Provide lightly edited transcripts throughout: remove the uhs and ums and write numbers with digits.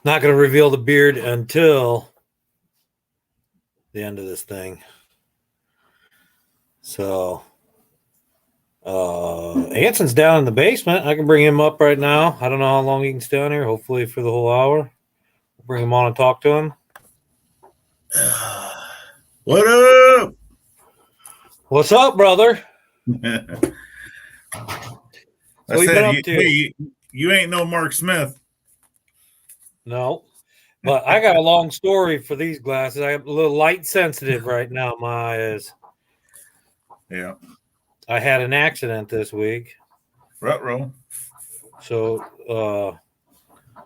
Not going to reveal the beard until the end of this thing. So, Anson's down in the basement. I can bring him up right now. I don't know how long he can stay on here. Hopefully for the whole hour. We'll bring him on and talk to him. What up? What's up, brother? I said, you ain't no Mark Smith. No, but I got a long story for these glasses. I'm a little light sensitive right now. My eye is. Yeah. I had an accident this week. Ruh-roh. So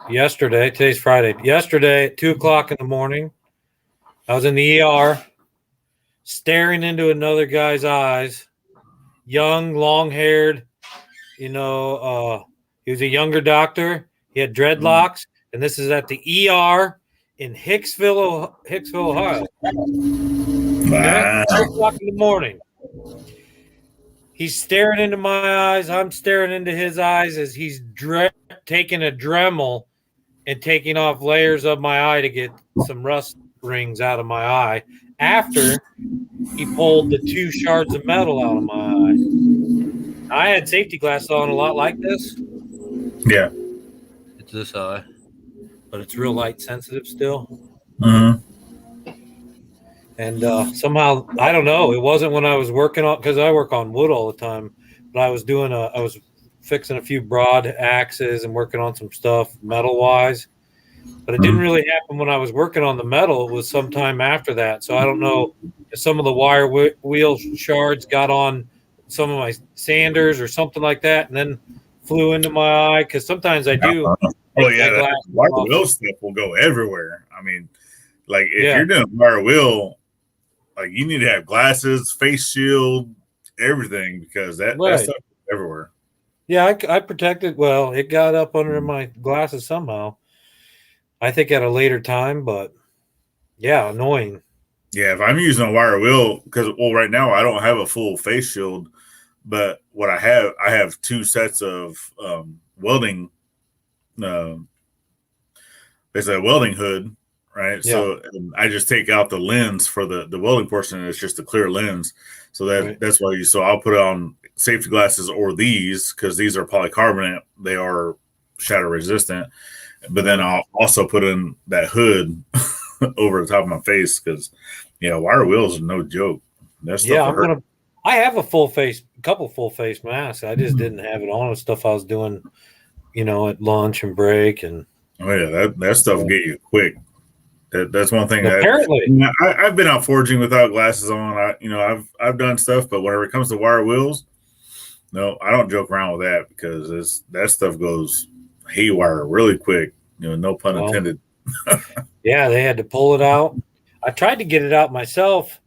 yesterday, today's Friday. Yesterday at 2:00 in the morning, I was in the ER, staring into another guy's eyes. Young, long-haired. He was a younger doctor. He had dreadlocks. And this is at the ER in Hicksville, Ohio. Wow. 2:00 in the morning. He's staring into my eyes. I'm staring into his eyes as he's taking a Dremel and taking off layers of my eye to get some rust rings out of my eye after he pulled the 2 shards of metal out of my eye. I had safety glasses on a lot like this. Yeah. It's this eye. But it's real light sensitive still. Mm-hmm. And somehow, I don't know, it wasn't when I was working on, because I work on wood all the time, but I was fixing a few broad axes and working on some stuff metal wise. But it didn't really happen when I was working on the metal. It was sometime after that. So I don't know if some of the wire wheel shards got on some of my sanders or something like that and then flew into my eye, because sometimes I do. Oh yeah, that wire wheel stuff will go everywhere. I mean, like if you're doing wire wheel, like you need to have glasses, face shield, everything, because that stuff is everywhere. Yeah, I protected. Well, it got up under my glasses somehow. I think at a later time, but yeah, annoying. Yeah, if I'm using a wire wheel, because right now I don't have a full face shield, but what I have 2 sets of welding. There's a welding hood, right? Yeah. So I just take out the lens for the welding portion, and it's just a clear lens. So that's why so I'll put on safety glasses or these, because these are polycarbonate. They are shatter resistant. But then I'll also put in that hood over the top of my face, because wire wheels are no joke. That stuff I have a couple full face masks. I just didn't have it on with stuff I was doing at lunch and break. And oh yeah, that stuff will get you quick. That's one thing. Apparently, I've been out foraging without glasses on. I've done stuff, but whenever it comes to wire wheels, no, I don't joke around with that, because that stuff goes haywire really quick. No pun intended. Yeah, they had to pull it out. I tried to get it out myself.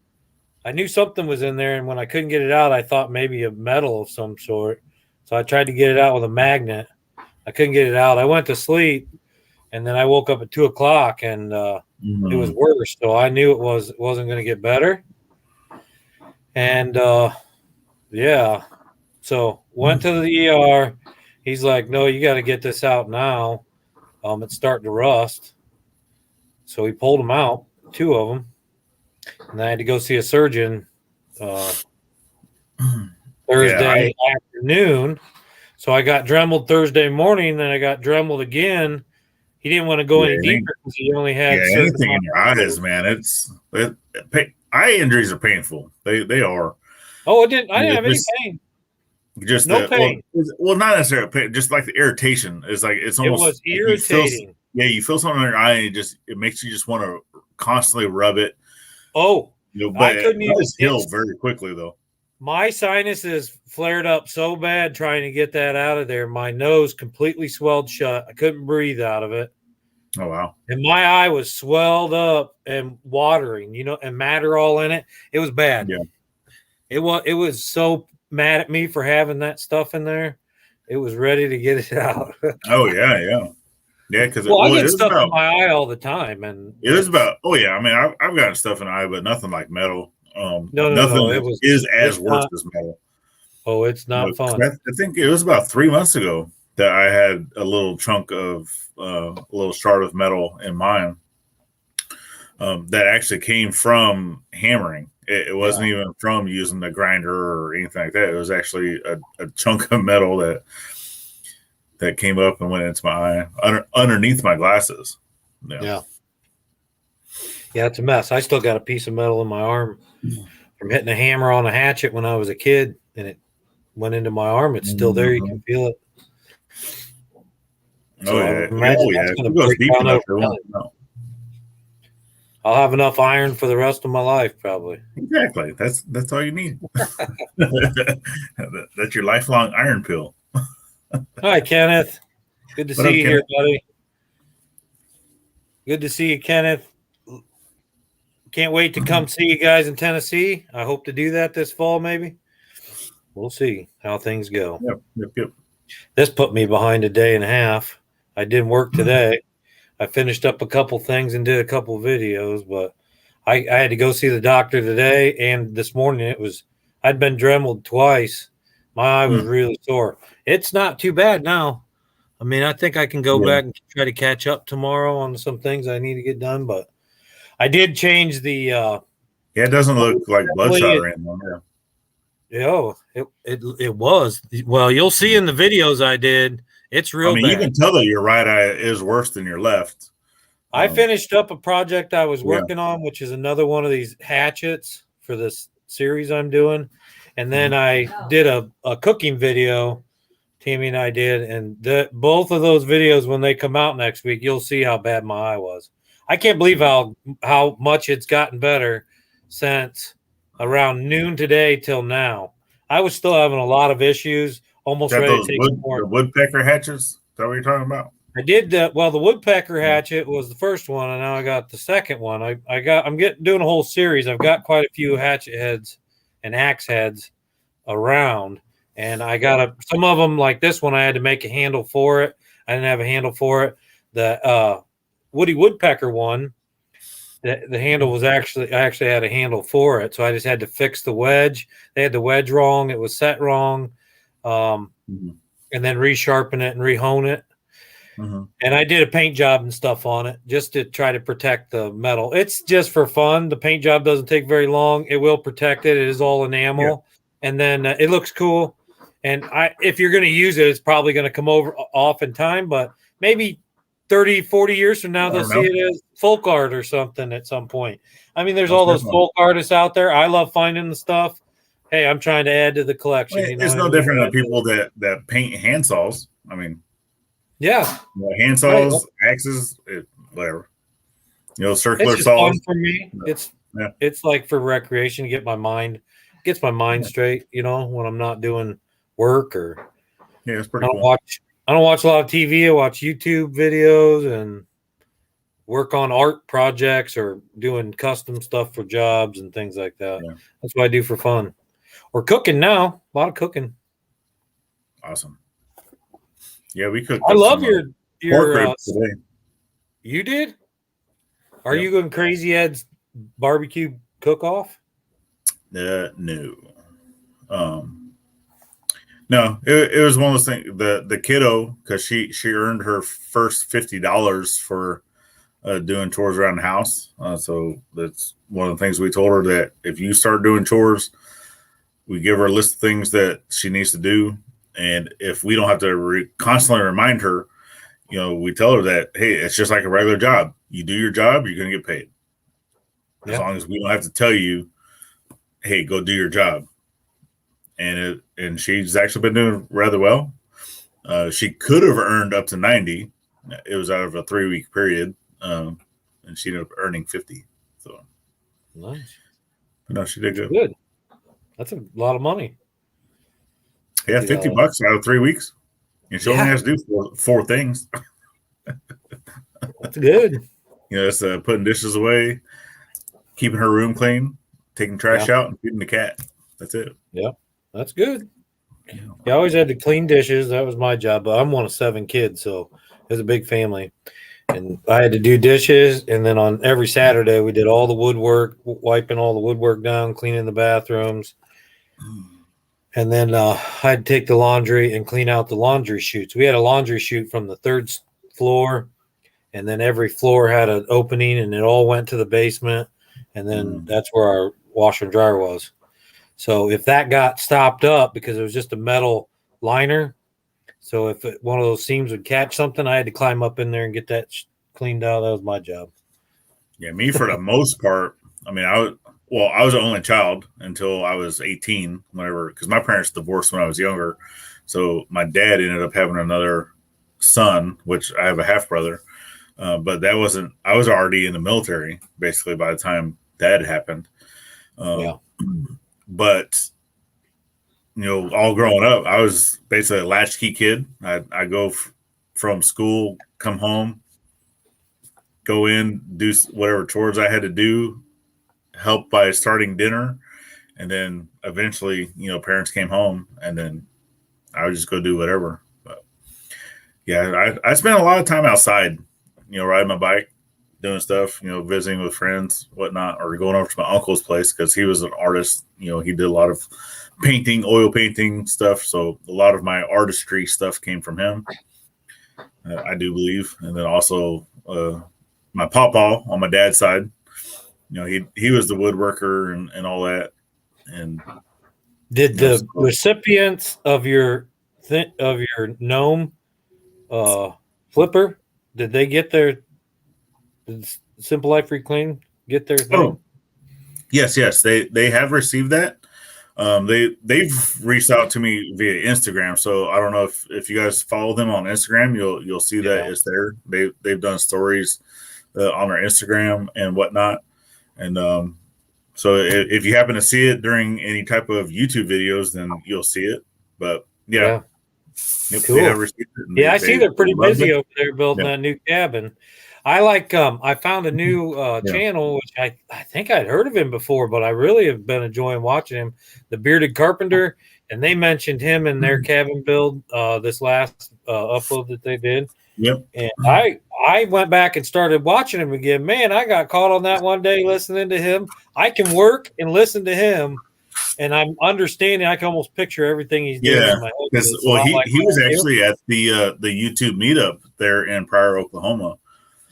I knew something was in there, and when I couldn't get it out, I thought maybe a metal of some sort. So I tried to get it out with a magnet. I couldn't get it out. I went to sleep, and then I woke up at 2:00, and it was worse. So I knew it wasn't going to get better. And so went to the ER. He's like, "No, you got to get this out now. It's starting to rust." So he pulled them out, 2 of them, and I had to go see a surgeon Thursday afternoon. So I got Dremeled Thursday morning, then I got Dremeled again. He didn't want to go any deeper because he only had anything in your eyes, man. Eye injuries are painful. They are. Oh, I didn't have any pain. Just no pain. Well, not necessarily pain. Just like the irritation. It's like it's almost. It was irritating. You feel something in your eye, and it makes you just want to constantly rub it. Oh, but I couldn't even heal very quickly though. My sinuses flared up so bad trying to get that out of there. My nose completely swelled shut. I couldn't breathe out of it. Oh, wow. And my eye was swelled up and watering, and matter all in it. It was bad. Yeah. It was so mad at me for having that stuff in there. It was ready to get it out. Oh, yeah, yeah. Yeah, because I get stuff in my eye all the time. And it was about, I mean, I've gotten stuff in the eye, but nothing like metal. No. It is as worse as metal. Oh, it's not fun. I think it was about 3 months ago. that I had a little chunk of a little shard of metal in mine that actually came from hammering. It wasn't even from using the grinder or anything like that. It was actually a chunk of metal that came up and went into my eye underneath my glasses. Yeah, it's a mess. I still got a piece of metal in my arm from hitting a hammer on a hatchet when I was a kid, and it went into my arm. It's still there. You can feel it. So yeah. It goes deep enough. I'll have enough iron for the rest of my life, probably. Exactly. That's all you need. That's your lifelong iron pill. Hi, Kenneth. Good to see you here, buddy. Good to see you, Kenneth. Can't wait to come see you guys in Tennessee. I hope to do that this fall, maybe. We'll see how things go. Yep. This put me behind a day and a half. I didn't work today. I finished up a couple things and did a couple videos, but I had to go see the doctor today and this morning. I'd been dremeled twice. My eye was really sore. It's not too bad now. I mean, I think I can go back and try to catch up tomorrow on some things I need to get done, but I did change the it doesn't look like bloodshot or anything. It was. Well, you'll see in the videos I did. It's real bad. You can tell that your right eye is worse than your left. I finished up a project I was working on, which is another one of these hatchets for this series I'm doing. And then I did a cooking video, Tammy and I did. And both of those videos, when they come out next week, you'll see how bad my eye was. I can't believe how much it's gotten better since around noon today till now. I was still having a lot of issues. Almost ready to take more. The woodpecker hatches? Is that what you're talking about? I did that. Well, the woodpecker hatchet was the first one, and now I got the second one. I'm doing a whole series. I've got quite a few hatchet heads and axe heads around, and I got some of them like this one. I had to make a handle for it. I didn't have a handle for it. The Woody Woodpecker one, the handle was I actually had a handle for it, so I just had to fix the wedge. They had the wedge wrong. It was set wrong. And then resharpen it and rehone it. And I did a paint job and stuff on it just to try to protect the metal. It's just for fun. The paint job doesn't take very long. It will protect it. It is all enamel. And then it looks cool. And if you're going to use it, it's probably going to come off in time, but maybe 30, 40 years from now, they'll see it as folk art or something at some point. I mean, there's all those folk artists out there. I love finding the stuff. Hey, I'm trying to add to the collection. It's no different than people that paint handsaws. I mean, handsaws, axes, whatever. Circular it's saws. Fun for me. It's like for recreation, gets my mind straight. When I'm not doing work or it's pretty cool. I don't watch a lot of TV. I watch YouTube videos and work on art projects or doing custom stuff for jobs and things like that. That's what I do for fun. We're cooking now. A lot of cooking. Awesome. Yeah, we cooked. I love your pork ribs today. You did? Are you going Crazy Ed's barbecue cook-off? No. No, it was one of those things. The kiddo, because she earned her first $50 for doing chores around the house. So that's one of the things we told her, that if you start doing chores, we give her a list of things that she needs to do. And if we don't have to constantly remind her, we tell her that, hey, it's just like a regular job. You do your job, you're going to get paid. As long as we don't have to tell you, hey, go do your job. And she's actually been doing rather well. She could have earned up to 90. It was out of a 3-week period. And she ended up earning 50. So nice. But no, she did good. Good. That's a lot of money. Yeah, $50 out of 3 weeks. And she only has to do four things. That's good. It's putting dishes away, keeping her room clean, taking trash out, and feeding the cat. That's it. Yeah, that's good. I always had to clean dishes. That was my job. But I'm one of 7 kids, so it was a big family. And I had to do dishes. And then on every Saturday, we did all the woodwork, wiping all the woodwork down, cleaning the bathrooms. And then I'd take the laundry and clean out the laundry chutes. We had a laundry chute from the third floor, and then every floor had an opening, and it all went to the basement. And then that's where our washer and dryer was. So if that got stopped up because it was just a metal liner, so if one of those seams would catch something, I had to climb up in there and get that cleaned out. That was my job. Yeah, me for the most part. I mean, I was an only child until I was 18, whenever, because my parents divorced when I was younger. So my dad ended up having another son, which I have a half brother. But that wasn't, I was already in the military basically by the time that happened. Yeah. But, all growing up, I was basically a latchkey kid. I go from school, come home, go in, do whatever chores I had to do, help by starting dinner. And then eventually, parents came home, and then I would just go do whatever. But yeah, I spent a lot of time outside, riding my bike, doing stuff, visiting with friends, whatnot, or going over to my uncle's place because he was an artist. He did a lot of painting, oil painting stuff. So a lot of my artistry stuff came from him, I do believe. And then also my pawpaw on my dad's side, he was the woodworker and all that. And did the recipients of your gnome flipper, did they get their Simple Life Reclaim get their thing? Oh, yes, they have received that. They've reached out to me via Instagram, so I don't know if you guys follow them on Instagram, you'll see that it's there. They've done stories on their Instagram and whatnot, and so if you happen to see it during any type of YouTube videos, then you'll see it. But yeah. Cool. I see they're pretty busy over there building that new cabin. I I found a new channel, which I think I'd heard of him before, but I really have been enjoying watching him, the Bearded Carpenter, and they mentioned him in their cabin build this last upload that they did. Yep. And I went back and started watching him again. Man, I got caught on that one day listening to him. I can work and listen to him, and I'm understanding. I can almost picture everything he's doing in my head. He was actually at the YouTube meetup there in Pryor, Oklahoma.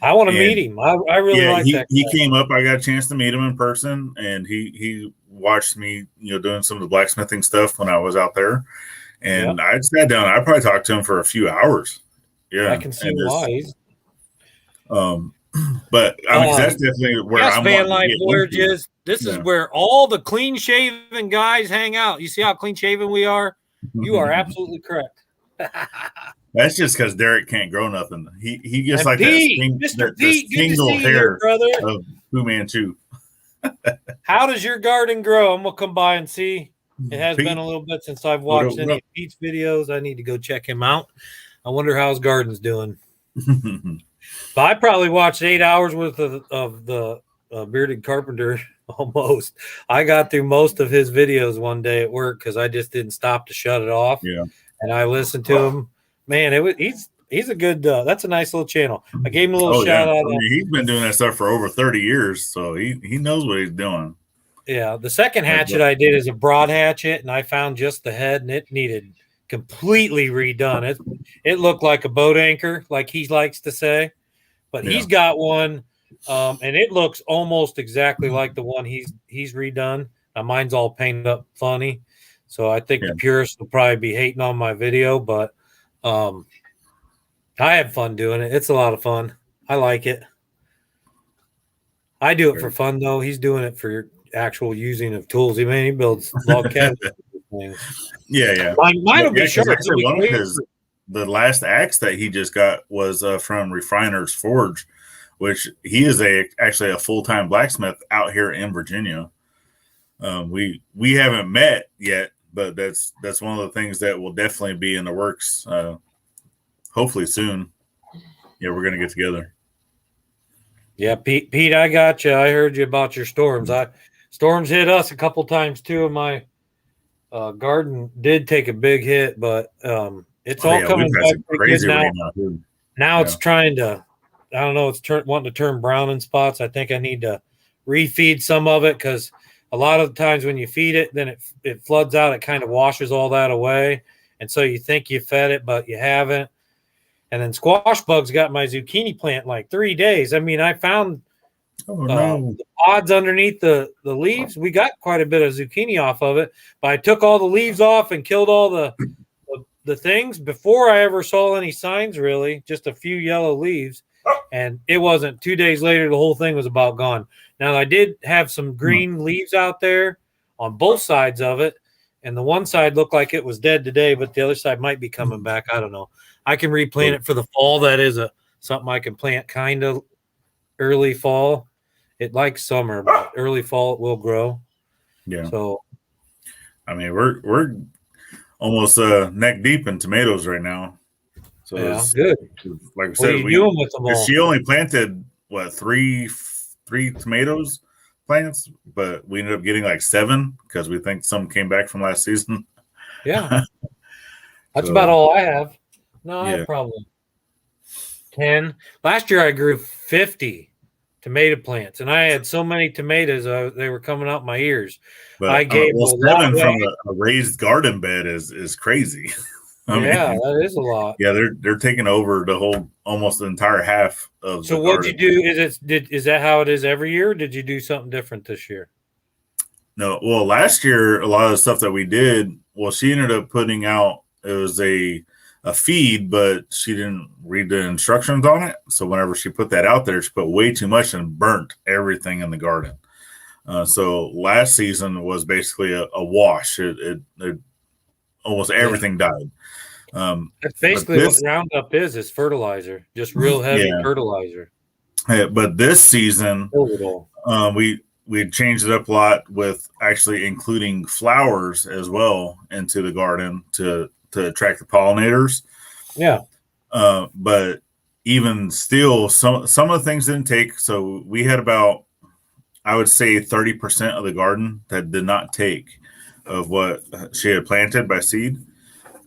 I want to meet him. I really like that. He came up. I got a chance to meet him in person, and he watched me, doing some of the blacksmithing stuff when I was out there. And I sat down. I probably talked to him for a few hours. Yeah, I can see why. But I mean, that's definitely where I'm Van Life Voyages. This is where all the clean shaven guys hang out. You see how clean shaven we are? You are absolutely correct. That's just because Derek can't grow nothing. He gets like Pete, that single hair of Fu Manchu. How does your garden grow? I'm gonna come by and see. It has been a little bit since I've watched any of Pete's videos. I need to go check him out. I wonder how his garden's doing. But I probably watched 8 hours worth of the Bearded Carpenter almost. I got through most of his videos one day at work because I just didn't stop to shut it off. Yeah, and I listened to him. Man, he's a good. That's a nice little channel. I gave him a little shout out. I mean, he's been doing that stuff for over 30 years, so he knows what he's doing. Yeah, the second hatchet I did is a broad hatchet, and I found just the head, and it needed completely redone. It looked like a boat anchor, like he likes to say, but he's got one, and it looks almost exactly like the one he's redone. Now, mine's all painted up funny, so I think the purists will probably be hating on my video, but I had fun doing it. It's a lot of fun. I like it. I do it for fun, though. He's doing it for your actual using of tools. I mean, he builds log cabins. Yeah. Mine will be sure. The last axe that he just got was from Refiner's Forge, which he is actually a full-time blacksmith out here in Virginia. We haven't met yet, but that's one of the things that will definitely be in the works. Hopefully soon. Yeah, we're gonna get together. Yeah, Pete, I got you. I heard you about your storms. Storms hit us a couple times too, and my garden did take a big hit, but it's all coming back pretty good now. Now it's trying to, I don't know, it's wanting to turn brown in spots. I think I need to refeed some of it because a lot of the times when you feed it, then it floods out. It kind of washes all that away. And so you think you fed it, but you haven't. And then squash bugs got my zucchini plant in like 3 days. I mean, I found the pods underneath the leaves. We got quite a bit of zucchini off of it, but I took all the leaves off and killed all the things before I ever saw any signs, really, just a few yellow leaves. And it wasn't 2 days later, the whole thing was about gone. Now, I did have some green leaves out there on both sides of it. And the one side looked like it was dead today, but the other side might be coming back. I don't know. I can replant it for the fall. That is something I can plant kind of early fall. It likes summer, but early fall it will grow. Yeah. So, I mean, we're almost neck deep in tomatoes right now. So yeah, good. Like I said, what are you doing with them all? She only planted three tomatoes plants, but we ended up getting like 7 because we think some came back from last season. Yeah, that's about all I have. No, I have probably 10. Last year I grew 50 tomato plants, and I had so many tomatoes they were coming out my ears. But I gave 7 from a raised garden bed is crazy. I mean, that is a lot. Yeah, they're taking over almost the entire half of. So what'd you do? Is that how it is every year? Or did you do something different this year? No, well, last year a lot of the stuff that we did, she ended up putting out. It was a feed, but she didn't read the instructions on it. So whenever she put that out there, she put way too much and burnt everything in the garden. So last season was basically a wash. It almost everything died. That's basically what Roundup is fertilizer, just real heavy fertilizer. But this season, we changed it up a lot with actually including flowers as well into the garden to attract the pollinators. Yeah. But even still, some of the things didn't take. So we had about, I would say, 30% of the garden that did not take of what she had planted by seed,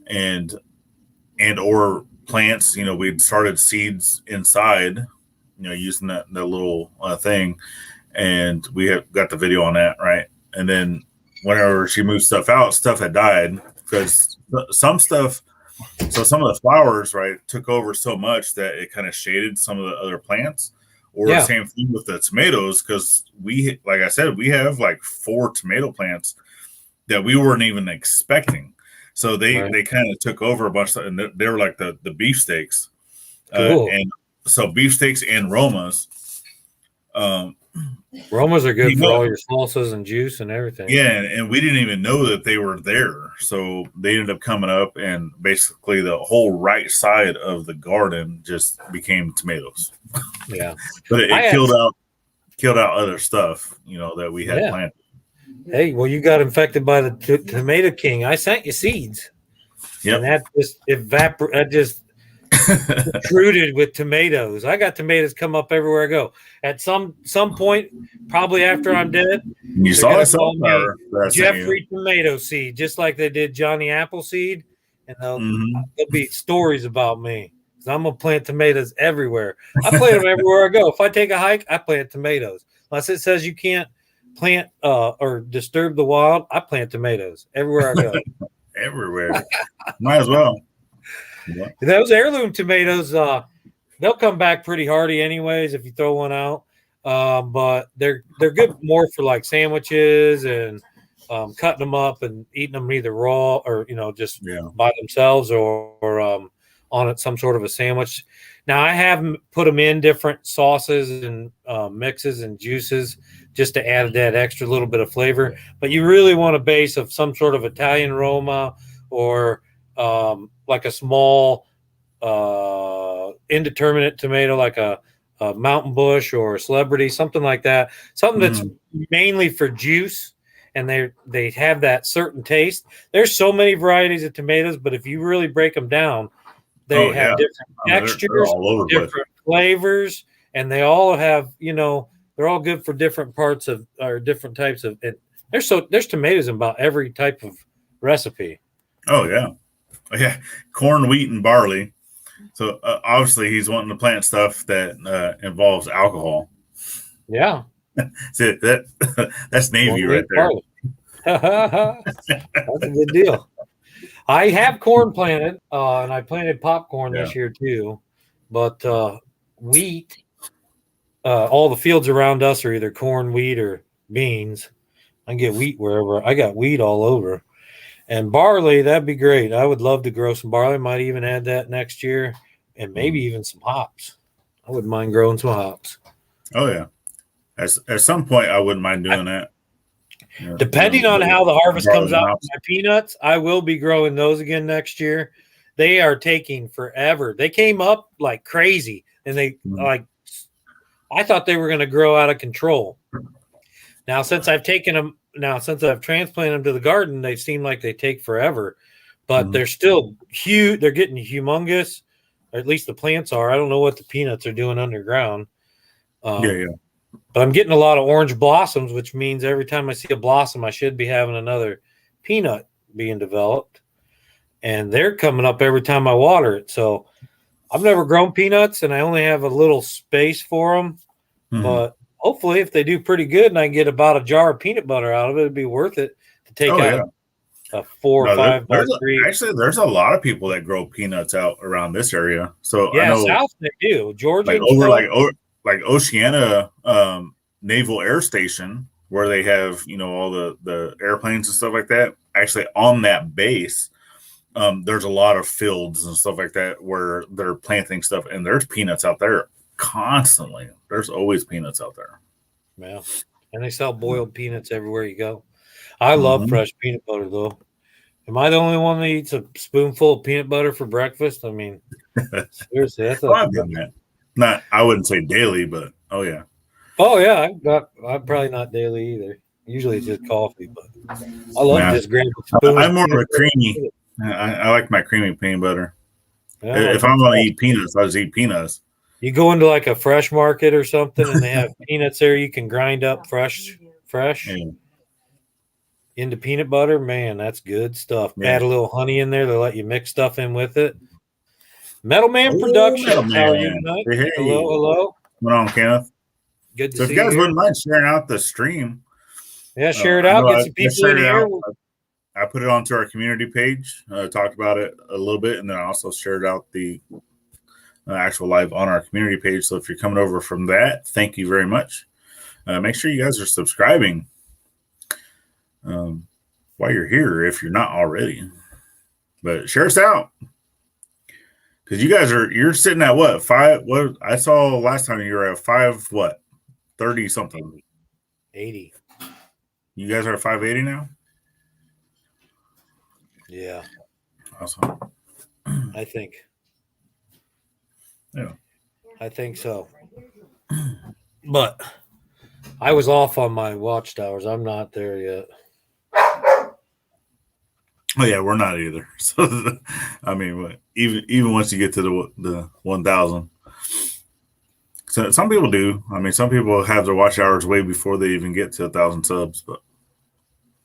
and or plants. We'd started seeds inside, using that little thing, and we have got the video on that, right? And then whenever she moved stuff out, stuff had died because some stuff. So some of the flowers, right, took over so much that it kind of shaded some of the other plants. Or the same thing with the tomatoes, because like I said, we have like 4 tomato plants that we weren't even expecting. So they kind of took over a bunch of, and they were like the beefsteaks. Cool. And so beefsteaks and Romas. Romas are good for all your salsas and juice and everything. Yeah, and we didn't even know that they were there. So they ended up coming up, and basically the whole right side of the garden just became tomatoes. Yeah. But it killed out other stuff, that we had planted. Hey, well, you got infected by the tomato king. I sent you seeds. Yeah. And that just protruded with tomatoes. I got tomatoes come up everywhere I go. At some point, probably after I'm dead, you saw that Jeffrey tomato seed, just like they did Johnny Appleseed, and there'll be stories about me. I'm gonna plant tomatoes everywhere. I plant them everywhere I go. If I take a hike, I plant tomatoes. Unless it says you can't plant or disturb the wild, I plant tomatoes everywhere I go. Everywhere, might as well. Yeah. Those heirloom tomatoes, they'll come back pretty hardy anyways if you throw one out. But they're good more for like sandwiches and cutting them up and eating them either raw or just by themselves or on some sort of a sandwich. Now I have put them in different sauces and mixes and juices just to add that extra little bit of flavor. But you really want a base of some sort of Italian Roma or like a small indeterminate tomato, like a mountain bush or a celebrity, something like that. Something that's mainly for juice, and they have that certain taste. There's so many varieties of tomatoes, but if you really break them down, they have different textures, different flavors, and they all have, they're all good for different parts of or different types of it. There's tomatoes in about every type of recipe. Oh yeah, corn, wheat, and barley. So obviously he's wanting to plant stuff that involves alcohol. Yeah. See, that's Navy right there. That's a good deal. I have corn planted, and I planted popcorn this year too. But wheat, all the fields around us are either corn, wheat, or beans. I can get wheat wherever. I got wheat all over. And barley, that'd be great. I would love to grow some barley. Might even add that next year, and maybe even some hops. I wouldn't mind growing some hops. Oh yeah, at some point I wouldn't mind doing that. Depending on how the harvest comes out with my peanuts, I will be growing those again next year. They are taking forever. They came up like crazy, and I thought they were going to grow out of control. Now, since I've transplanted them to the garden, they seem like they take forever, but they're still huge. They're getting humongous, or at least the plants are. I don't know what the peanuts are doing underground. But I'm getting a lot of orange blossoms, which means every time I see a blossom, I should be having another peanut being developed. And they're coming up every time I water it. So I've never grown peanuts, and I only have a little space for them. But hopefully, if they do pretty good and I get about a jar of peanut butter out of it, it'd be worth it to take out a 4 or 5 by 3. Actually, there's a lot of people that grow peanuts out around this area. So yeah, I know, south they do. Georgia, like Oceana Naval Air Station, where they have all the airplanes and stuff like that. Actually, on that base, there's a lot of fields and stuff like that where they're planting stuff, and there's peanuts out there constantly. There's always peanuts out there. Yeah, and they sell boiled peanuts everywhere you go. I love fresh peanut butter, though. Am I the only one that eats a spoonful of peanut butter for breakfast? I mean, seriously, that's I've done that. I wouldn't say daily, but oh yeah. I'm probably not daily either. Usually it's just coffee, but I love just grabbing a spoon. I'm more of a creamy. I like my creamy peanut butter. Yeah, if I'm going to eat peanuts, I'll just eat peanuts. You go into like a fresh market or something, and they have peanuts there. You can grind up fresh into peanut butter. Man, that's good stuff. Add a little honey in there. They'll let you mix stuff in with it. Metal Man Production. Metal Man. Hey. Hello. What's on, Kenneth? Good to see you. So if you guys wouldn't mind sharing out the stream. Yeah, share it out. Get some people in here. I put it onto our community page, talked about it a little bit, and then I also shared out the actual live on our community page. So if you're coming over from that, thank you very much. Make sure you guys are subscribing while you're here if you're not already. But share us out. Because you're sitting at what? 5? What I saw last time you were at 5, what? 30 something. 80. You guys are at 580 now? Yeah. Awesome. I think. Yeah. I think so. But I was off on my watchtowers. I'm not there yet. Oh yeah, we're not either. So I mean, even once you get to the 1,000, so some people do. I mean, some people have their watch hours way before they even get to 1,000 subs. But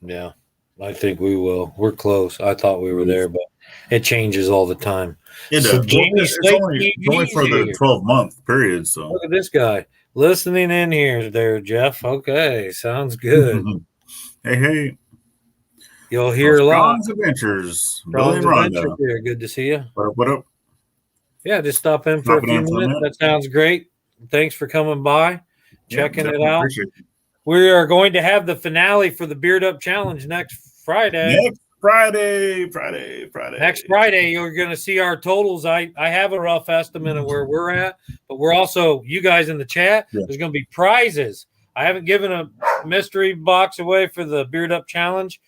yeah, I think we will. We're close. I thought we were there, but it changes all the time. It does. It's only for the 12-month period. So look at this guy listening in here, there, Jeff. Okay, sounds good. Hey. You'll hear a lot. Adventures. Billy Adventures here. Good to see you. What up? Yeah, just stop in for a few minutes. That sounds great. Thanks for coming by, checking it out. We are going to have the finale for the Beard Up Challenge next Friday. Next Friday. Next Friday, you're going to see our totals. I have a rough estimate of where we're at, but we're also, you guys in the chat, there's going to be prizes. I haven't given a mystery box away for the Beard Up Challenge.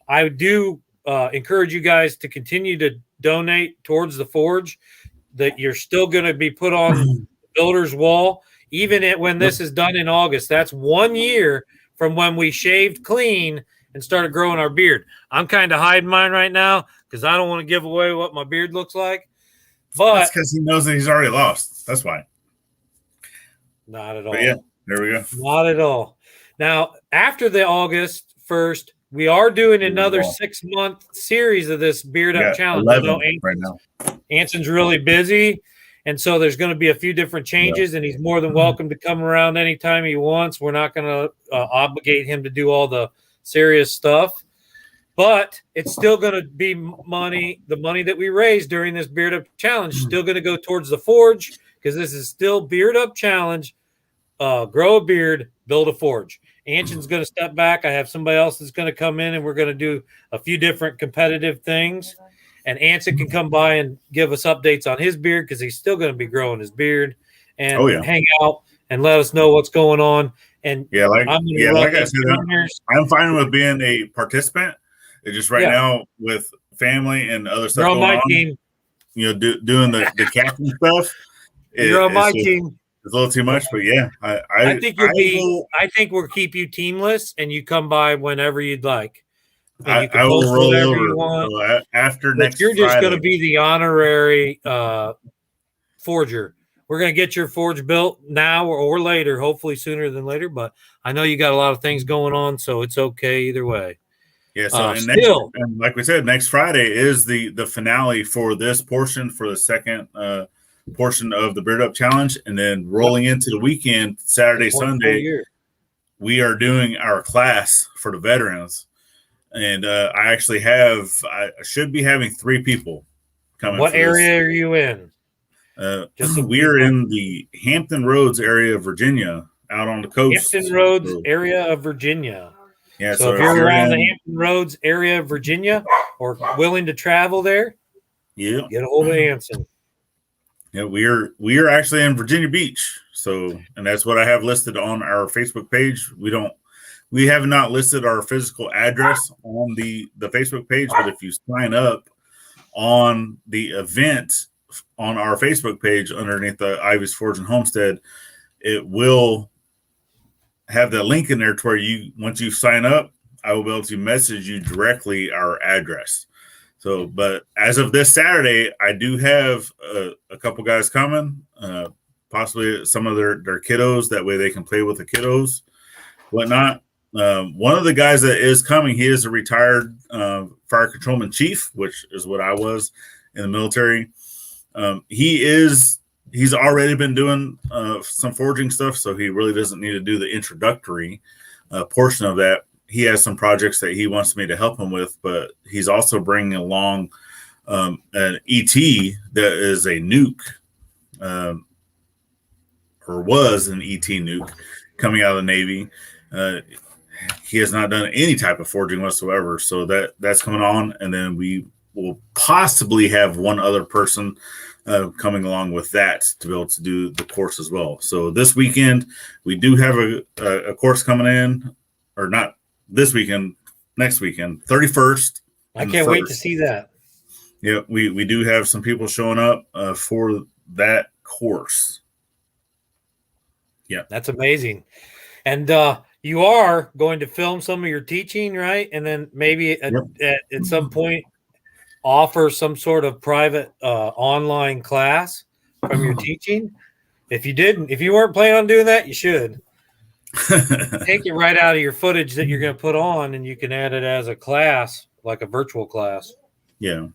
I do encourage you guys to continue to donate towards the forge, that you're still going to be put on the builder's wall, even when this is done in August. That's 1 year from when we shaved clean and started growing our beard. I'm kind of hiding mine right now because I don't want to give away what my beard looks like. But that's because he knows that he's already lost. That's why. Not at all. But yeah, there we go. Not at all. Now, after the August 1st, we are doing another 6-month series of this Beard Up Challenge. I know Anson's really busy, And so there's going to be a few different changes, and he's more than welcome to come around anytime he wants. We're not going to obligate him to do all the serious stuff, but it's still going to be money. The money that we raise during this Beard Up Challenge is still going to go towards the forge, because this is still Beard Up Challenge. Grow a beard, build a forge. Anshin's going to step back. I have somebody else that's going to come in, and we're going to do a few different competitive things. And Anshin can come by and give us updates on his beard, because he's still going to be growing his beard, and hang out and let us know what's going on. And like I said, I'm fine with being a participant. It's just right now with family and other stuff going on, team. Doing the captain stuff. You're on my team. It's a little too much, but I think I think we'll keep you teamless, and you come by whenever you'd like. And you can post whatever you want. After next you're just Friday. going to be the honorary forger. We're going to get your forge built now or later, hopefully sooner than later. But I know you got a lot of things going on, so it's okay either way. Yeah. So and like we said, next Friday is the finale for this portion, for the second portion of the Beard Up Challenge, and then rolling into the weekend, Saturday, Sunday, we are doing our class for the veterans. And I should be having 3 people coming. What area are you in? We're in the Hampton Roads area of Virginia, out on the coast. Hampton Roads area of Virginia. Yeah. So if you're around the Hampton Roads area of Virginia or willing to travel there, get a hold of Anshin. Yeah, we are actually in Virginia Beach. So, and that's what I have listed on our Facebook page. We have not listed our physical address on the Facebook page, but if you sign up on the event on our Facebook page underneath the Ivy's Forge and Homestead, it will have the link in there to where once you sign up, I will be able to message you directly our address. So, but as of this Saturday, I do have a couple guys coming, possibly some of their kiddos. That way they can play with the kiddos, whatnot. One of the guys that is coming, he is a retired fire controlman chief, which is what I was in the military. He's already been doing some forging stuff, so he really doesn't need to do the introductory portion of that. He has some projects that he wants me to help him with, but he's also bringing along an ET that is a nuke, or was an ET nuke coming out of the Navy. He has not done any type of forging whatsoever, so that's coming on, and then we will possibly have one other person coming along with that to be able to do the course as well. So this weekend we do have a course coming in, or not this weekend, next weekend, 31st. I can't wait to see that. Yeah, we do have some people showing up for that course. Yeah, that's amazing. And you are going to film some of your teaching, right? And then maybe at some point offer some sort of private online class from your teaching. If you weren't planning on doing that, you should. Take it right out of your footage that you're going to put on, and you can add it as a class, like a virtual class. Yeah.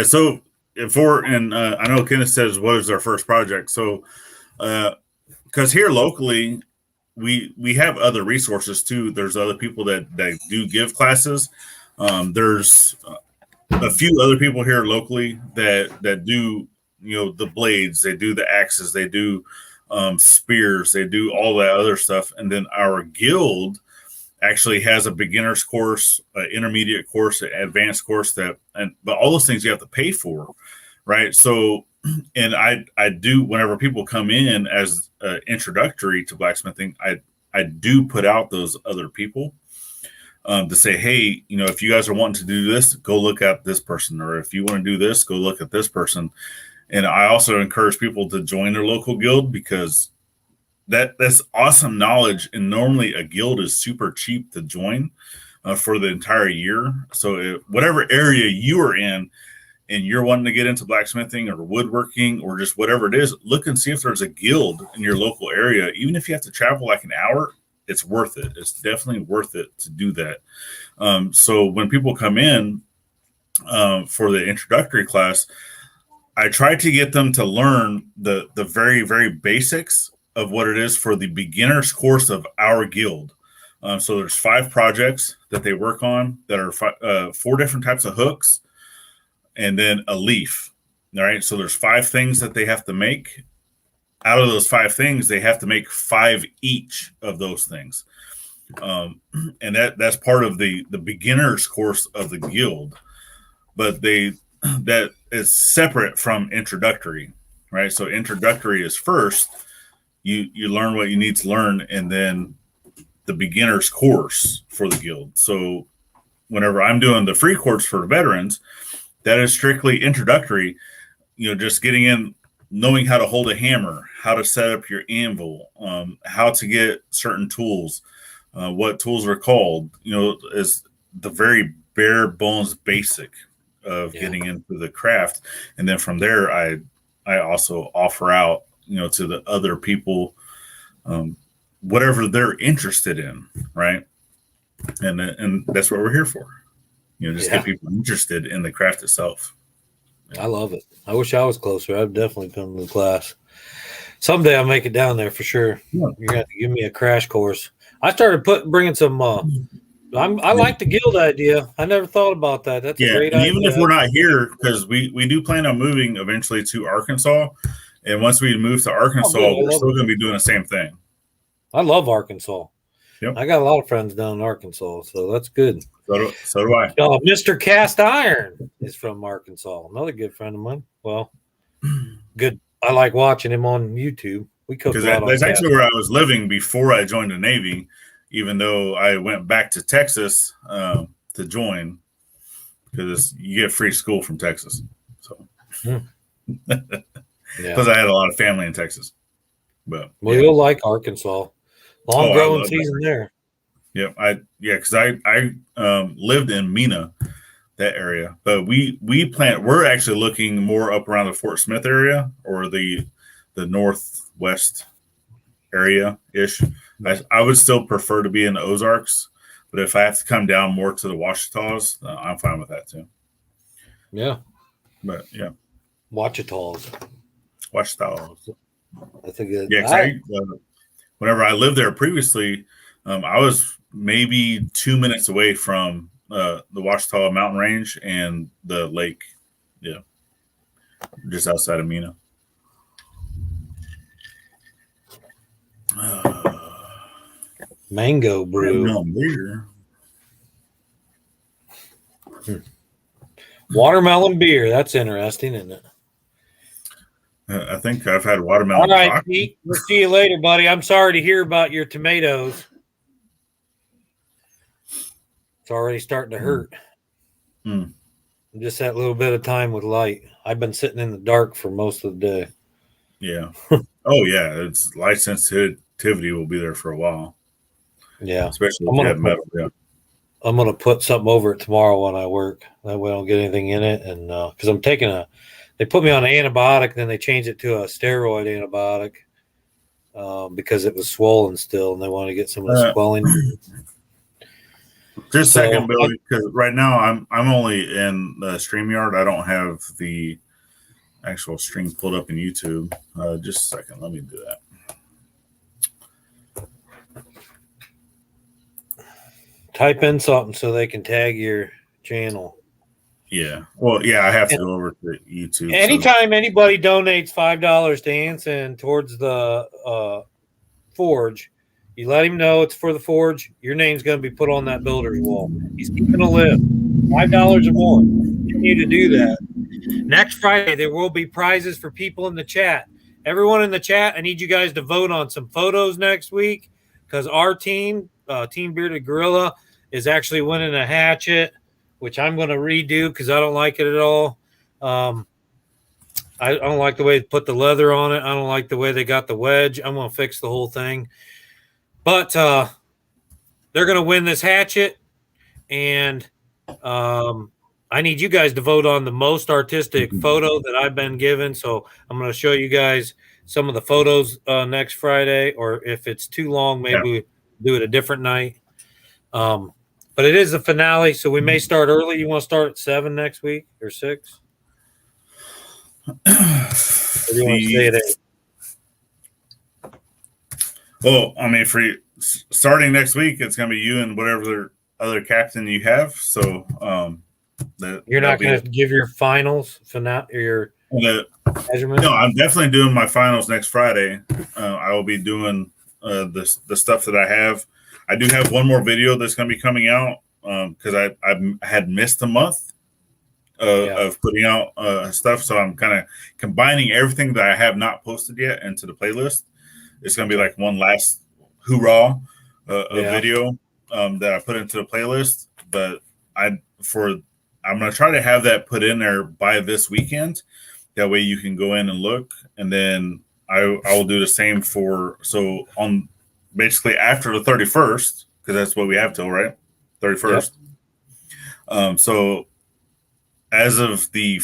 So I know Kenneth says, what is our first project? So, because here locally, we have other resources too. There's other people that do give classes. There's a few other people here locally that do, the blades, they do the axes, they do spears, they do all that other stuff. And then our guild actually has a beginner's course, an intermediate course, an advanced course but all those things you have to pay for, right? So, and I do, whenever people come in as introductory to blacksmithing, I do put out those other people to say, hey, if you guys are wanting to do this, go look at this person, or if you want to do this, go look at this person. And I also encourage people to join their local guild, because that's awesome knowledge. And normally a guild is super cheap to join for the entire year. So whatever area you are in and you're wanting to get into blacksmithing or woodworking or just whatever it is, look and see if there's a guild in your local area. Even if you have to travel like an hour, it's worth it. It's definitely worth it to do that. So when people come in for the introductory class, I tried to get them to learn the very, very basics of what it is for the beginner's course of our guild. So there's 5 projects that they work on that are 4 different types of hooks, and then a leaf. All right. So there's 5 things that they have to make. Out of those 5 things, they have to make 5 each of those things. And that's part of the beginner's course of the guild. But that is separate from introductory, right? So introductory is first. You learn what you need to learn, and then the beginner's course for the guild. So whenever I'm doing the free course for veterans, that is strictly introductory. Just getting in, knowing how to hold a hammer, how to set up your anvil, how to get certain tools, what tools are called, is the very bare bones basic of getting into the craft. And then from there, I also offer out, to the other people, whatever they're interested in. Right. And that's what we're here for. Just get people interested in the craft itself. I love it. I wish I was closer. I'd definitely come to the class. Someday I'll make it down there for sure. Yeah. You're gonna have to give me a crash course. I started bringing some. I like the guild idea. I never thought about that. That's a great idea. Even if we're not here, because we do plan on moving eventually to Arkansas, and once we move to Arkansas, we're still going to be doing the same thing. I love Arkansas. Yep. I got a lot of friends down in Arkansas, so that's good. So do I. Mr. Cast Iron is from Arkansas. Another good friend of mine. Well, good. I like watching him on YouTube. We cook because that's actually where I was living before I joined the Navy, even though I went back to Texas to join, because you get free school from Texas. So, because I had a lot of family in Texas. But you'll like Arkansas. Long growing season there. Yeah, because I lived in Mena, that area, but we're actually looking more up around the Fort Smith area or the northwest area ish. I would still prefer to be in the Ozarks, but if I have to come down more to the Ouachitas, I'm fine with that too. Yeah, but yeah, Ouachitas. That's a good. Yeah, whenever I lived there previously, I was maybe 2 minutes away from the Ouachita mountain range and the lake. Yeah, just outside of Mena. Mango brew. Watermelon beer. That's interesting, isn't it? I think I've had watermelon. All right, Pete. We'll see you later, buddy. I'm sorry to hear about your tomatoes. It's already starting to hurt. Just that little bit of time with light. I've been sitting in the dark for most of the day. Yeah. Oh, yeah. It's light sensitivity will be there for a while. Yeah. Especially if you have metal. Yeah. I'm going to put something over it tomorrow when I work. That way I don't get anything in it. And because I'm taking they put me on an antibiotic, and then they changed it to a steroid antibiotic because it was swollen still, and they want to get some of the swelling. Just a second, Billy, because right now I'm only in the StreamYard. I don't have the actual stream pulled up in YouTube. Just a second. Let me do that. Type in something so they can tag your channel. Yeah. Well, yeah, I have to go over to YouTube. Anytime anybody donates $5 to Anson towards the forge, you let him know it's for the forge. Your name's going to be put on that builder's wall. He's keeping a lid. $5 or more. You need to do that. Next Friday, there will be prizes for people in the chat. Everyone in the chat, I need you guys to vote on some photos next week, because our team, Team Bearded Gorilla, is actually winning a hatchet, which I'm going to redo because I don't like it at all. I don't like the way they put the leather on it. I don't like the way they got the wedge. I'm going to fix the whole thing. But they're going to win this hatchet, and I need you guys to vote on the most artistic photo that I've been given. So I'm going to show you guys some of the photos next Friday, or if it's too long, maybe we do it a different night. But it is the finale, so we may start early. You want to start at 7 next week or 6? Or do you want to stay at 8? Well, I mean, starting next week, it's going to be you and whatever other captain you have. So you're not going to give your finals your measurement? No, I'm definitely doing my finals next Friday. I will be doing the stuff that I have. I do have one more video that's going to be coming out because I had missed a month of putting out stuff. So I'm kind of combining everything that I have not posted yet into the playlist. It's going to be like one last hoorah video that I put into the playlist. But I'm going to try to have that put in there by this weekend. That way you can go in and look, and then I will do the same so on basically after the 31st, because that's what we have till, right? 31st. Yep. So as of the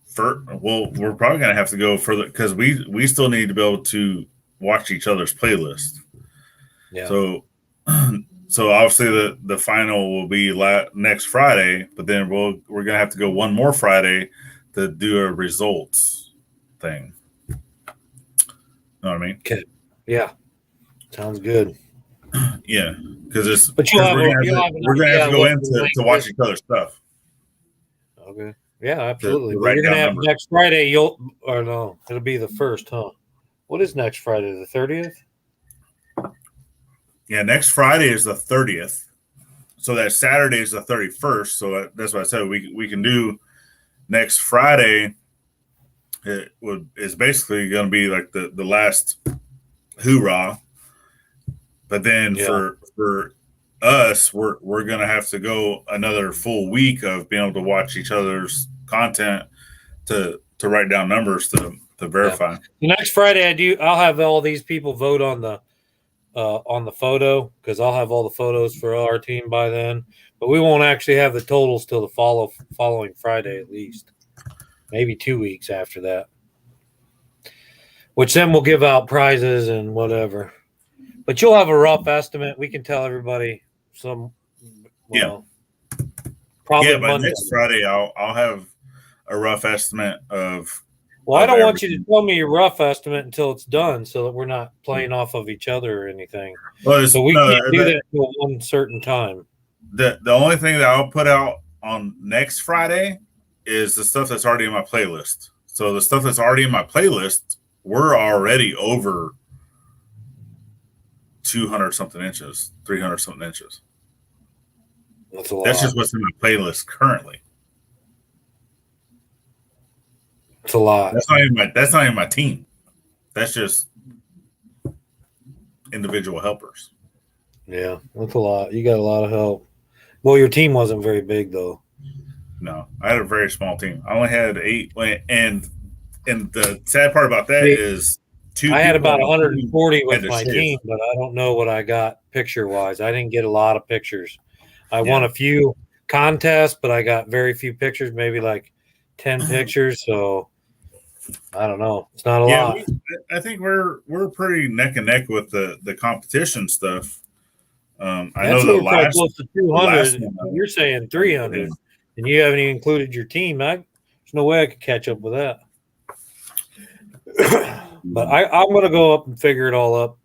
first, well, we're probably going to have to go further because we still need to be able to watch each other's playlist. Yeah. So obviously the final will be next Friday, but then we're gonna have to go one more Friday to do a results thing. Know what I mean? Okay. Yeah. Sounds good. Yeah, because we're gonna have to go in to watch each other's stuff. Okay. Yeah, absolutely. But you're gonna have next Friday. It'll be the first, huh? What is next Friday? The 30th? Yeah, next Friday is the 30th. So that Saturday is the 31st. So that's what I said. We can do next Friday. Is basically going to be like the last hoorah. But then for us, we're going to have to go another full week of being able to watch each other's content to write down numbers to verify. Yeah. Next Friday, I'll have all these people vote on the photo because I'll have all the photos for our team by then, but we won't actually have the totals till the following Friday at least, maybe 2 weeks after that, which then we'll give out prizes and whatever. But you'll have a rough estimate. We can tell everybody probably by next Friday I'll have a rough estimate of. Well, I don't want you to tell me your rough estimate until it's done so that we're not playing off of each other or anything. So we can't do that until one certain time. The only thing that I'll put out on next Friday is the stuff that's already in my playlist. So the stuff that's already in my playlist, we're already over 200-something inches, 300-something inches. That's a lot. That's just what's in my playlist currently. It's a lot. That's not even my team. That's just individual helpers. Yeah, that's a lot. You got a lot of help. Well, your team wasn't very big though. No, I had a very small team. I only had 8, and the sad part about that is 2. I had about 140 with my team, but I don't know what I got picture wise. I didn't get a lot of pictures. I won a few contests, but I got very few pictures, maybe like 10 pictures. So I don't know. It's not a lot. I think we're pretty neck and neck with the competition stuff. I know the last close to 200. You're saying 300, and you haven't even included your team. There's no way I could catch up with that. But I'm going to go up and figure it all up.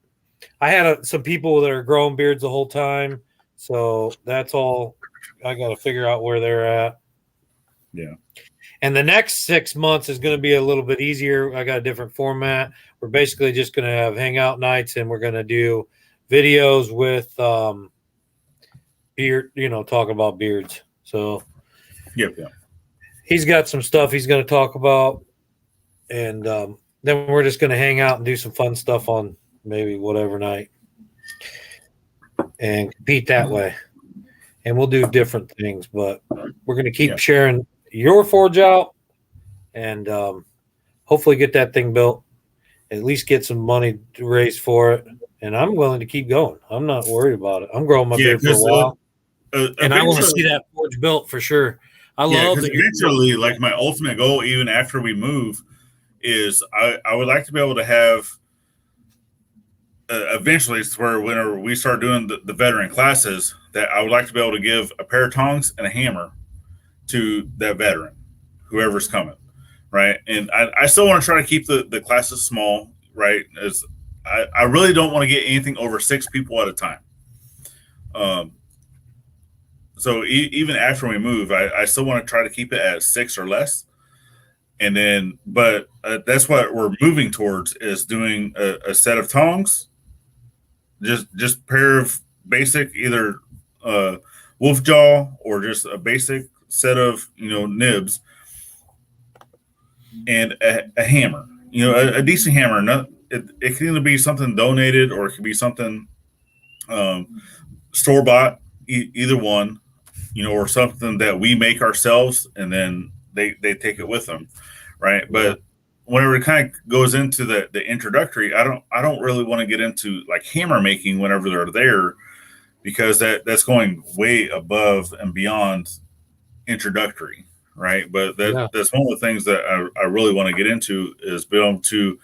I had some people that are growing beards the whole time, so that's all. I got to figure out where they're at. Yeah. And the next 6 months is going to be a little bit easier. I got a different format. We're basically just going to have hangout nights, and we're going to do videos with beard, talk about beards. So, yeah. He's got some stuff he's going to talk about, and then we're just going to hang out and do some fun stuff on maybe whatever night and compete that way. And we'll do different things, but we're going to keep sharing your forge out and hopefully get that thing built, at least get some money to raise for it. And I'm willing to keep going. I'm not worried about it. I'm growing my beard for a while. And I want to see that forge built for sure. I love that. Eventually, like my ultimate goal, even after we move, is I would like to be able to have eventually it's where whenever we start doing the veteran classes that I would like to be able to give a pair of tongs and a hammer to that veteran, whoever's coming, right? And I still want to try to keep the classes small, right? As I really don't want to get anything over 6 people at a time. So even after we move, I still want to try to keep it at 6 or less. And then, but that's what we're moving towards, is doing a set of tongs, just pair of basic, either wolf jaw or just a basic set of nibs, and a hammer, a decent hammer. It can either be something donated or it can be something store bought, either one, or something that we make ourselves, and then they take it with them, right? But whenever it kind of goes into the introductory, I don't really want to get into like hammer making whenever they're there, because that's going way above and beyond introductory, right? But that's one of the things that I really want to get into, is be able to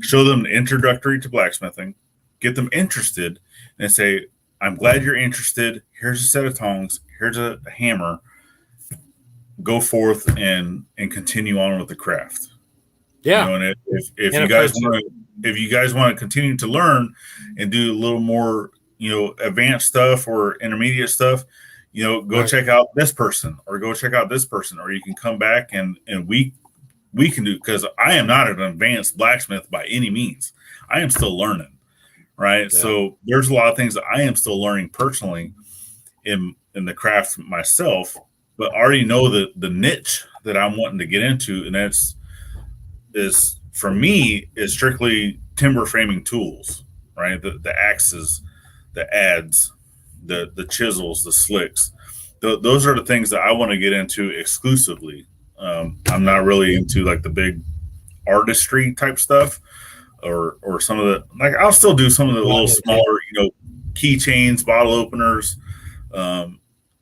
show them the introductory to blacksmithing, get them interested, and say, I'm glad you're interested. Here's a set of tongs. Here's a hammer. Go forth and continue on with the craft. Yeah. And if you guys want to continue to learn and do a little more, advanced stuff or intermediate stuff, go check out this person, or go check out this person, or you can come back and we can do, because I am not an advanced blacksmith by any means. I am still learning. Right. Yeah. So there's a lot of things that I am still learning personally in the craft myself, but I already know the niche that I'm wanting to get into. And is for me is strictly timber framing tools, right? The axes, the adze, the chisels, the slicks. Those are the things that I want to get into exclusively. I'm not really into like the big artistry type stuff. Or some of the, like, I'll still do some of the little smaller, keychains, bottle openers,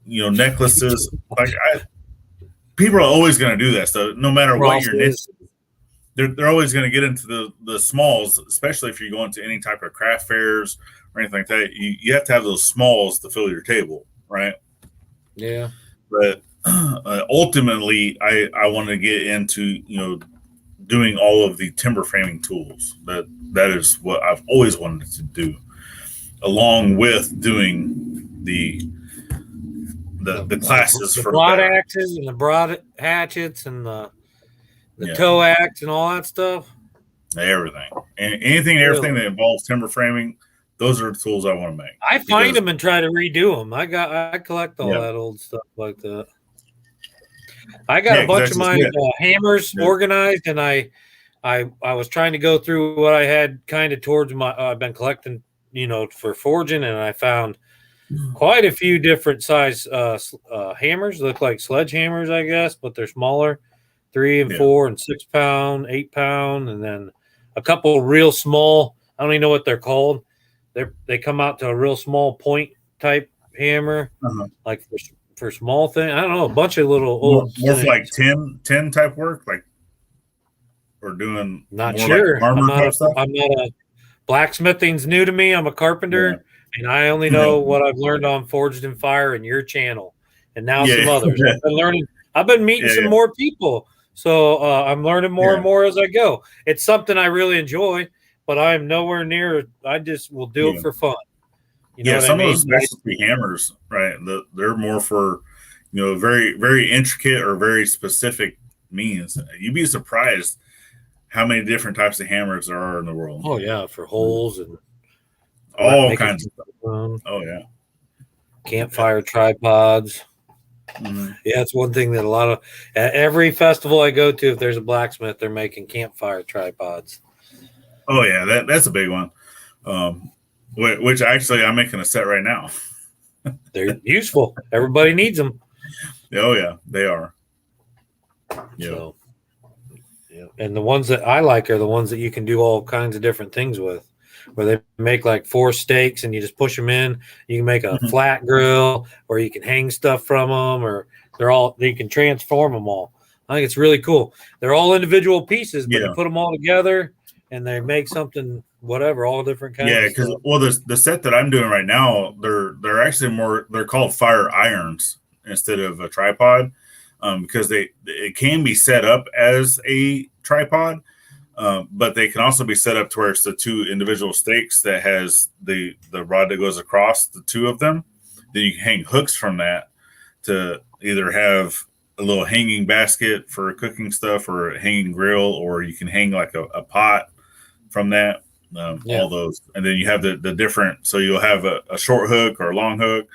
necklaces. Like people are always going to do that stuff, no matter what your niche is. They're always going to get into the smalls, especially if you go into any type of craft fairs or anything like that. You have to have those smalls to fill your table, right? Yeah. But ultimately, I want to get into doing all of the timber framing tools. That is what I've always wanted to do, along with doing the classes the for broad axes and the broad hatchets and the toe axe and all that stuff. Everything and everything that involves timber framing. Those are the tools I want to make. I find them and try to redo them. I collect all that old stuff like that. I got a bunch of my hammers organized, and I was trying to go through what I had kind of towards my. I've been collecting, for forging, and I found quite a few different size hammers. Look like sledgehammers, I guess, but they're smaller, 3 and 4 and 6 pound, 8 pound, and then a couple real small. I don't even know what they're called. They come out to a real small point type hammer, like for small thing. I don't know, a bunch of little old more for like 10 type work, like, or doing not sure. Like I'm not a blacksmithing's new to me. I'm a carpenter, and I only know what I've learned on Forged in Fire and your channel, and now some others. I've been learning. I've been meeting some more people, so I'm learning more and more as I go. It's something I really enjoy, but I'm nowhere near. I just will do it for fun. Some of those specialty hammers, right? They're more for, very, very intricate or very specific means. You'd be surprised how many different types of hammers there are in the world. Oh yeah, for holes and all kinds of stuff. Oh yeah, campfire tripods. Mm-hmm. Yeah, it's one thing that a lot of at every festival I go to, if there's a blacksmith, they're making campfire tripods. Oh yeah, that's a big one. Which actually I'm making a set right now. They're useful. Everybody needs them. Oh yeah, they are. Yeah. So, and the ones that I like are the ones that you can do all kinds of different things with, where they make like 4 stakes and you just push them in. You can make a flat grill, or you can hang stuff from them, or you can transform them all. I think it's really cool. They're all individual pieces, but you put them all together and they make something, whatever, all different kinds. Yeah, because the set that I'm doing right now, they're actually they're called fire irons instead of a tripod. because it can be set up as a tripod, but they can also be set up to where it's the two individual stakes that has the rod that goes across the two of them. Then you can hang hooks from that to either have a little hanging basket for cooking stuff or a hanging grill, or you can hang like a pot from that. All those, and then you have the different. So you'll have a short hook or a long hook,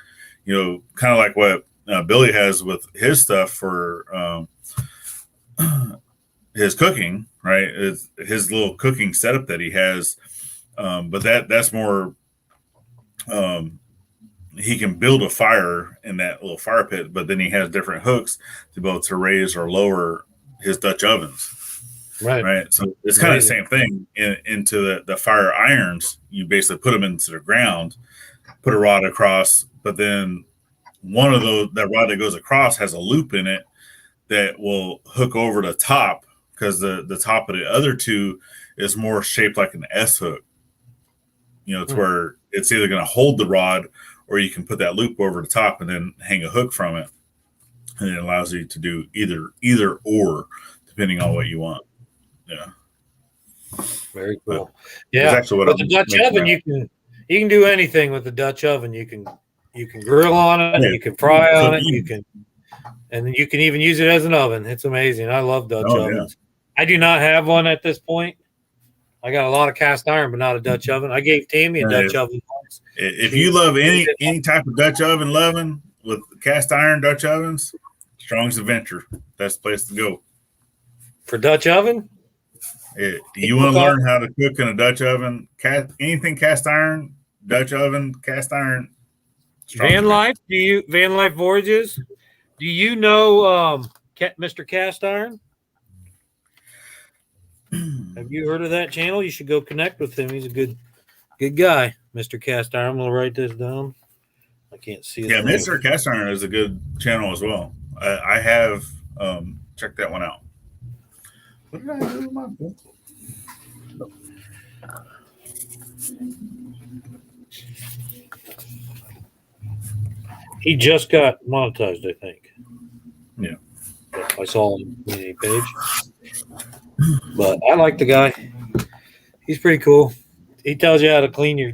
kind of like what Billy has with his stuff for his cooking, right? It's his little cooking setup that he has, but that's more. He can build a fire in that little fire pit, but then he has different hooks to be able to raise or lower his Dutch ovens. Right. So it's kind of the same thing into the fire irons. You basically put them into the ground, put a rod across, but then one of that rod that goes across has a loop in it that will hook over the top, because the top of the other two is more shaped like an S hook, to where it's either going to hold the rod or you can put that loop over the top and then hang a hook from it. And it allows you to do either or, depending on what you want. Yeah. Very cool. Yeah. With the Dutch oven, you can do anything with the Dutch oven. You can grill on it, you can fry on it, and you can even use it as an oven. It's amazing. I love Dutch ovens. Yeah. I do not have one at this point. I got a lot of cast iron, but not a Dutch oven. I gave Tammy a Dutch oven once. If you love any type of Dutch oven loving with cast iron Dutch ovens, Strong's Adventure. That's the place to go. For Dutch oven? You want to learn how to cook in a Dutch oven, anything cast iron, Dutch oven, cast iron. Van Life Voyages? Do you know Mr. Cast Iron? Have you heard of that channel? You should go connect with him. He's a good guy, Mr. Cast Iron. I'm going to write this down. I can't see it. Yeah, Mr. Cast Iron is a good channel as well. I have checked that one out. What did I do with my book? He just got monetized, I think. Yeah. I saw him on the page. But I like the guy. He's pretty cool. He tells you how to clean your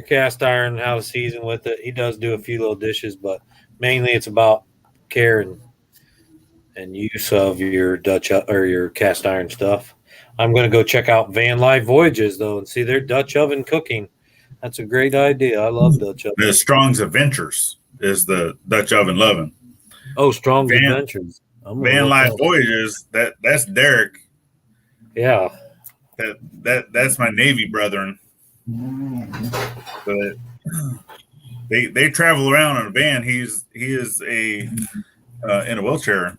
cast iron, how to season with it. He does do a few little dishes, but mainly it's about care and use of your Dutch or your cast iron stuff. I'm going to go check out Van Life Voyages, though, and see their Dutch oven cooking. That's a great idea. I love Dutch oven. The Strong's Adventures is the Dutch oven loving. Oh, Strong's Adventures. Van Life Voyages, that's Derek. Yeah. That's my Navy brethren. But they travel around in a van. He is in a wheelchair.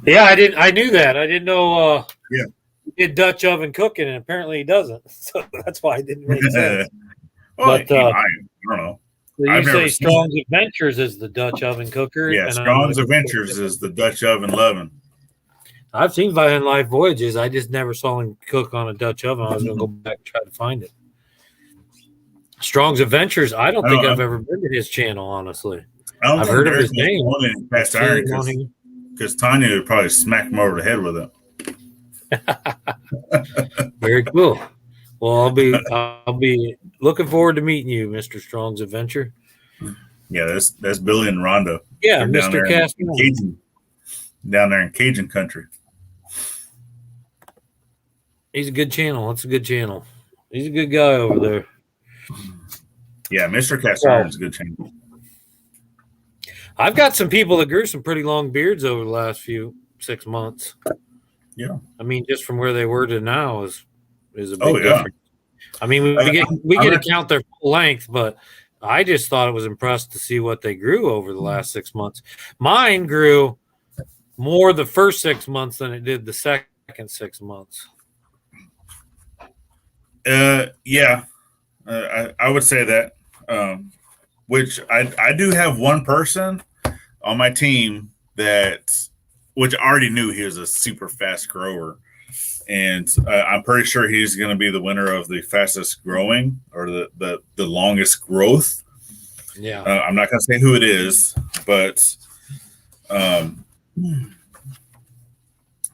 Yeah, I knew that. I didn't know he did Dutch oven cooking, and apparently he doesn't. So that's why it didn't make sense. Well, I don't know. So you say Strong's Adventures is the Dutch oven cooker? Yeah, Strong's Adventures is the Dutch oven loving. I've seen Van Life Voyages. I just never saw him cook on a Dutch oven. I was going to go back and try to find it. Strong's Adventures, I don't think I've ever been to his channel, honestly. I've heard of his name. Cast iron because Tanya would probably smack him over the head with it. Very cool. Well, I'll be looking forward to meeting you, Mr. Strong's Adventure. Yeah, that's Billy and Rhonda. Yeah, Mr. Casper. Down there in Cajun country. He's a good channel. That's a good channel. He's a good guy over there. Yeah, Mr. Casper is a good channel. I've got some people that grew some pretty long beards over the last 6 months. Yeah. I mean, just from where they were to now is a big difference. I mean, we get to count their full length, but I just thought it was impressed to see what they grew over the last 6 months. Mine grew more the first 6 months than it did the second 6 months. Yeah, I would say that. Which I do have one person on my team which I already knew he was a super fast grower, and I'm pretty sure he's going to be the winner of the fastest growing or the longest growth. Yeah, I'm not going to say who it is, but Um,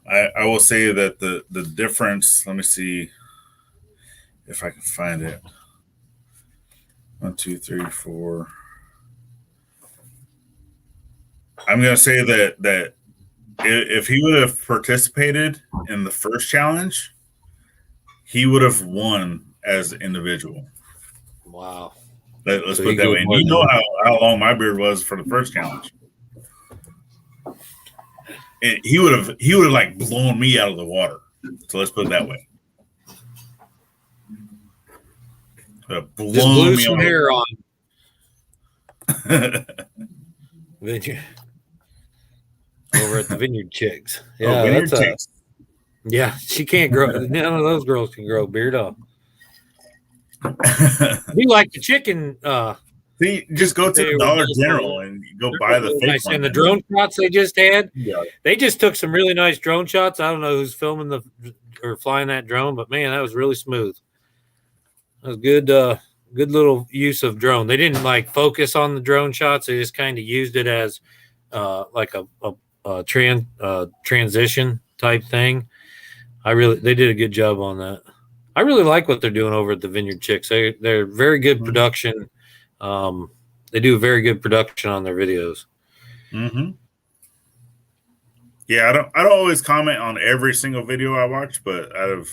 I will say that the difference. Let me see if I can find it. 1, 2, 3, 4. I'm gonna say that if he would have participated in the first challenge, he would have won as an individual. Wow. Let's put it that way. And you know how long my beard was for the first challenge. And he would have like blown me out of the water. So let's put it that way. Just blew some hair on. Vineyard. Over at the Vineyard Chicks. Yeah, Vineyard Chicks. Yeah, she can't grow. None of those girls can grow beard up. We like the chicken. See, just go to the Dollar General and go buy the fake one. And the drone shots they just had, yeah. They just took some really nice drone shots. I don't know who's filming or flying that drone, but man, that was really smooth. That was good. Good little use of drone. They didn't like focus on the drone shots. They just kind of used it as like a transition type thing. They did a good job on that. I really like what they're doing over at the Vineyard Chicks. They're very good production. They do a very good production on their videos. Mm-hmm. Yeah, I don't always comment on every single video I watch, but out of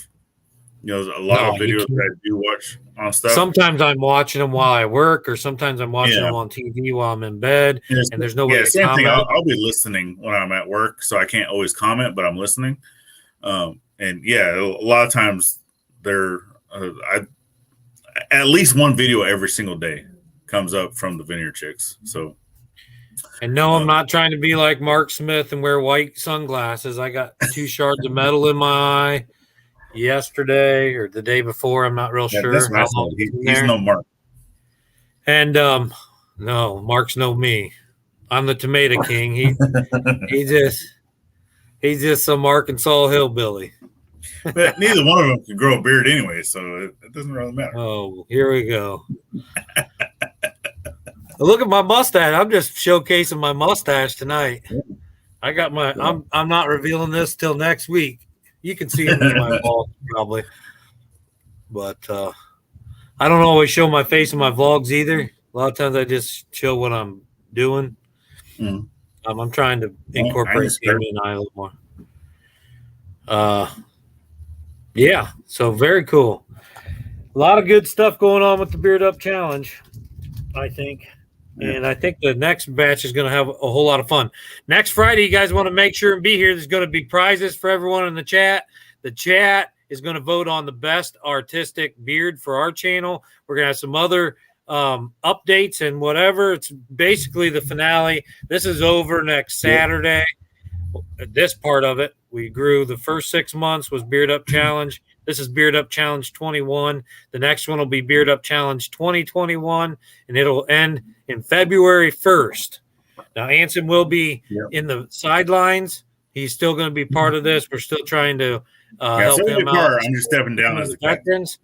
a lot of videos that I do watch on stuff. Sometimes I'm watching them while I work, or sometimes I'm watching them on TV while I'm in bed, and there's no way to same comment. thing. I'll be listening when I'm at work, so I can't always comment, but I'm listening. And yeah, a lot of times at least one video every single day comes up from the Vineyard Chicks. So, and no, I'm not trying to be like Mark Smith and wear white sunglasses. I got 2 shards of metal in my eye yesterday or the day before. I'm not real sure. That's he's no Mark. And no, Mark's no me. I'm the Tomato King. He's just some Arkansas hillbilly. But neither one of them can grow a beard anyway, so it doesn't really matter. Oh, here we go. Look at my mustache. I'm just showcasing my mustache tonight. I got my. I'm not revealing this till next week. You can see it in my vlog probably, but I don't always show my face in my vlogs either. A lot of times I just show what I'm doing. I'm trying to incorporate Amy and I a little more. Yeah, so very cool. A lot of good stuff going on with the Beard Up Challenge, I think. And I think the next batch is going to have a whole lot of fun. Next Friday, you guys want to make sure and be here. There's going to be prizes for everyone in the chat. The chat is going to vote on the best artistic beard for our channel. We're going to have some other updates and whatever. It's basically the finale. This is over next Saturday. This part of it. We grew the first 6 months was Beard Up Challenge. This is Beard Up Challenge 21. The next one will be Beard Up Challenge 2021, and it'll end in February 1st. Now, Anson will be in the sidelines. He's still going to be part of this. We're still trying to help him out. I'm just stepping down as a veterans,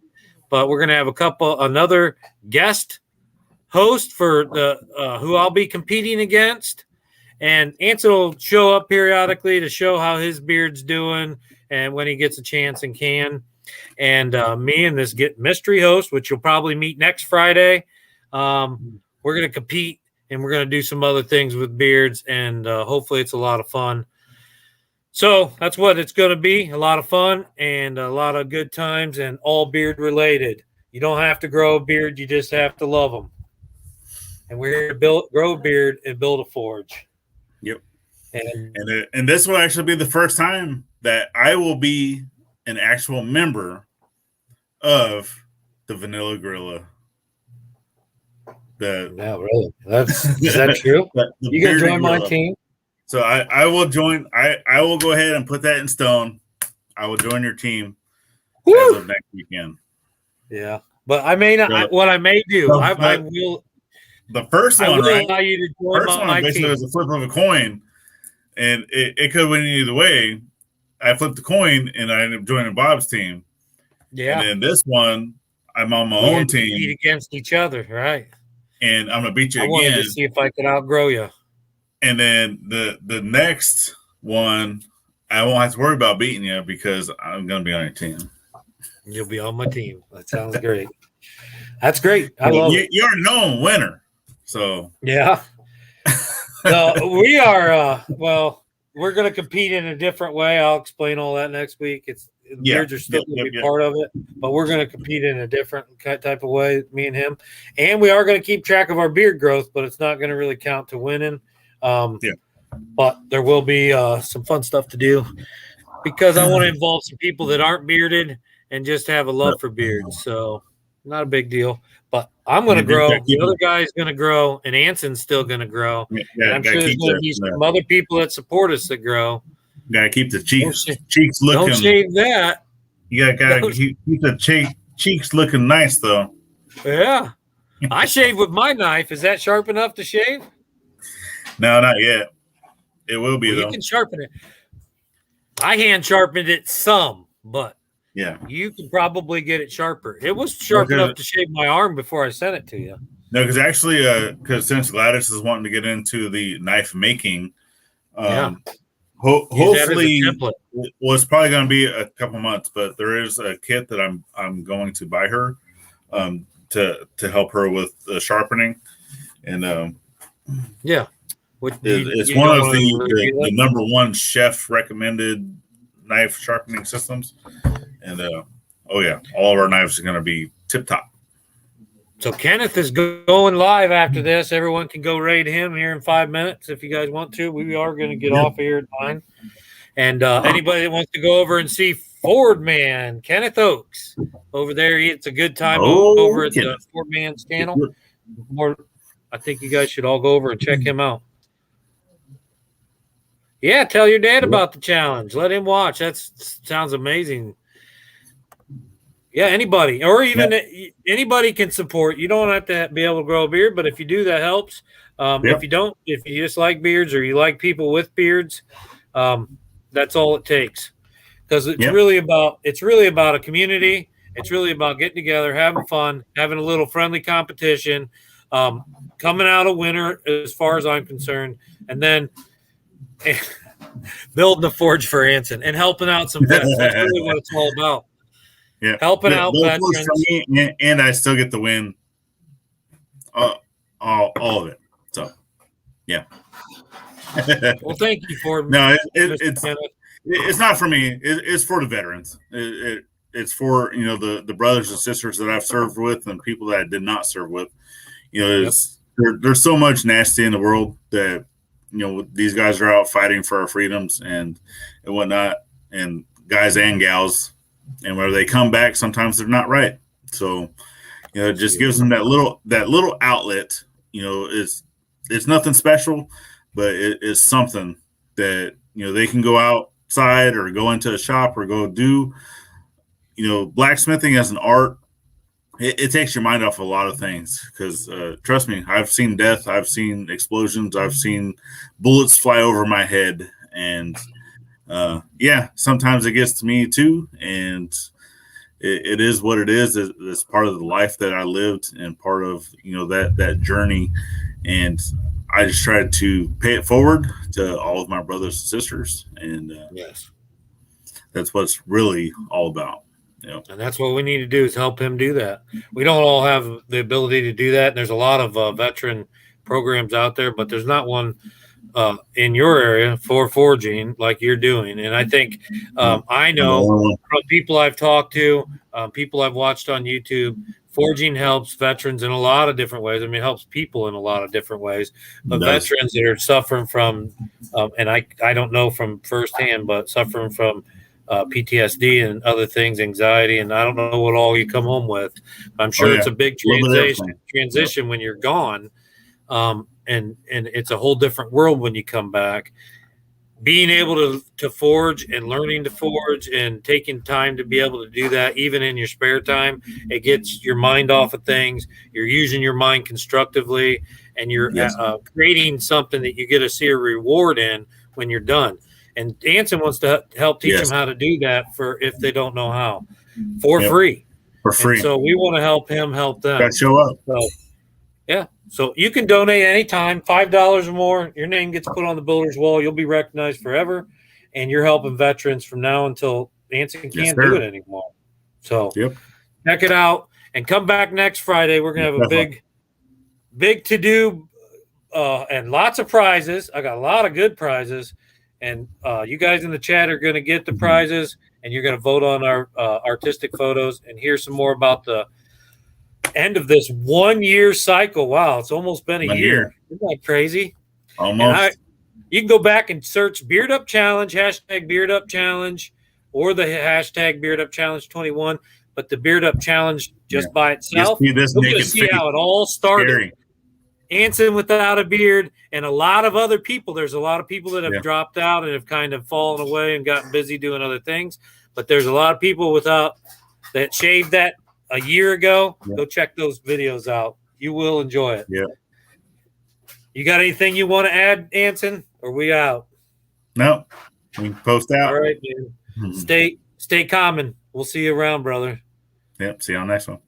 but we're going to have another guest host for the who I'll be competing against. And Anson will show up periodically to show how his beard's doing and when he gets a chance and can. And me and this mystery host, which you'll probably meet next Friday, we're going to compete and we're going to do some other things with beards. And hopefully it's a lot of fun. So that's what it's going to be, a lot of fun and a lot of good times and all beard related. You don't have to grow a beard. You just have to love them. And we're here to grow a beard and build a forge. Yep. And this will actually be the first time that I will be an actual member of the Vanilla Gorilla. No, really? Is that true? You gonna join my team? So I will join. I will go ahead and put that in stone. I will join your team as of next weekend. Yeah, but I may not. What I may do, I will. The first one, right? Allow you to join my basically team. was a flip of a coin, and it could have went either way. I flipped the coin, and I ended up joining Bob's team. Yeah. And then this one, I'm on my own team. Compete against each other, right? And I'm gonna beat you again. I wanted to see if I could outgrow you. And then the next one, I won't have to worry about beating you because I'm going to be on your team. You'll be on my team. That sounds great. That's great. I love it. You're a known winner. So yeah. No, we are. Well, we're going to compete in a different way. I'll explain all that next week. Beards are still going to be part of it, but we're going to compete in a different type of way, me and him. And we are going to keep track of our beard growth, but it's not going to really count to winning. But there will be some fun stuff to do because I want to involve some people that aren't bearded and just have a love for beards. So not a big deal. But I'm going to grow. The other guy is going to grow, and Anson's still going to grow. And I'm sure there's going to be some other people that support us that grow. Got to keep the cheeks looking. Don't shave that. You got to keep the cheeks looking nice, though. Yeah. I shave with my knife. Is that sharp enough to shave? No, not yet. It will be, though. You can sharpen it. I hand sharpened it some, but you can probably get it sharper. It was sharp enough to shave my arm before I sent it to you. No, because actually, since Gladys is wanting to get into the knife making, hopefully, it's probably going to be a couple months, but there is a kit that I'm going to buy her to help her with the sharpening, and it's one of the number one chef recommended knife sharpening systems, and all of our knives are going to be tip top. So Kenneth is going live after this. Everyone can go raid him here in 5 minutes if you guys want to. We are going to get off here at 9. And anybody that wants to go over and see Ford Man, Kenneth Oaks, over there, it's a good time over at the Ford Man's channel. I think you guys should all go over and check him out. Yeah, tell your dad about the challenge. Let him watch. That sounds amazing. Yeah, anybody, or even anybody can support. You don't have to be able to grow a beard, but if you do, that helps. If you don't, if you just like beards or you like people with beards, that's all it takes. Because it's really about a community. It's really about getting together, having fun, having a little friendly competition, coming out a winner as far as I'm concerned, and then building a forge for Anson and helping out some vets. That's really what it's all about. Yeah, helping out veterans. And I still get the win. All of it. So, yeah. Well, thank you for no. It's not for me. It's for the veterans. It's for the brothers and sisters that I've served with and people that I did not serve with. There's so much nasty in the world that these guys are out fighting for our freedoms and whatnot, and guys and gals. And whenever they come back, sometimes they're not right. So, it just gives them that little outlet. It's nothing special, but it is something that they can go outside or go into a shop or go do. Blacksmithing as an art, it takes your mind off a lot of things. Because trust me, I've seen death, I've seen explosions, I've seen bullets fly over my head, and sometimes it gets to me too, and it is what it is. It's part of the life that I lived and part of that journey, and I just tried to pay it forward to all of my brothers and sisters, and that's what it's really all about. And that's what we need to do is help him do that. We don't all have the ability to do that, and there's a lot of veteran programs out there, but there's not one in your area for forging like you're doing. And I think I know from people I've talked to, people I've watched on YouTube, forging helps veterans in a lot of different ways. I mean, it helps people in a lot of different ways. But veterans that are suffering from, and I don't know from firsthand, but suffering from PTSD and other things, anxiety, and I don't know what all you come home with. I'm sure it's a big transition when you're gone. And it's a whole different world when you come back. Being able to forge and learning to forge and taking time to be able to do that, even in your spare time, it gets your mind off of things. You're using your mind constructively, and you're creating something that you get to see a reward in when you're done. And Anson wants to help teach them how to do that for if they don't know how, for free. For free. And so we want to help him help them. Gotta show up. So, Yeah. So you can donate anytime, $5 or more. Your name gets put on the builder's wall. You'll be recognized forever. And you're helping veterans from now until Anson can't do it anymore. So check it out and come back next Friday. We're going to have a big to-do and lots of prizes. I got a lot of good prizes. And you guys in the chat are going to get the prizes, and you're going to vote on our artistic photos and hear some more about the end of this 1 year cycle. Wow, it's almost been a year. Isn't that crazy? Almost. You can go back and search Beard Up Challenge, hashtag Beard Up Challenge, or the hashtag Beard Up Challenge 21. But the Beard Up Challenge just by itself, you're going to see how it all started. Scary. Anson without a beard, and a lot of other people. There's a lot of people that have dropped out and have kind of fallen away and gotten busy doing other things. But there's a lot of people that shaved that a year ago. Go check those videos out. You will enjoy it. Yeah. You got anything you want to add, Anson? Or we out? No. We can post out. All right, man. Stay common. We'll see you around, brother. Yep. See you on the next one.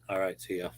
All right. See ya.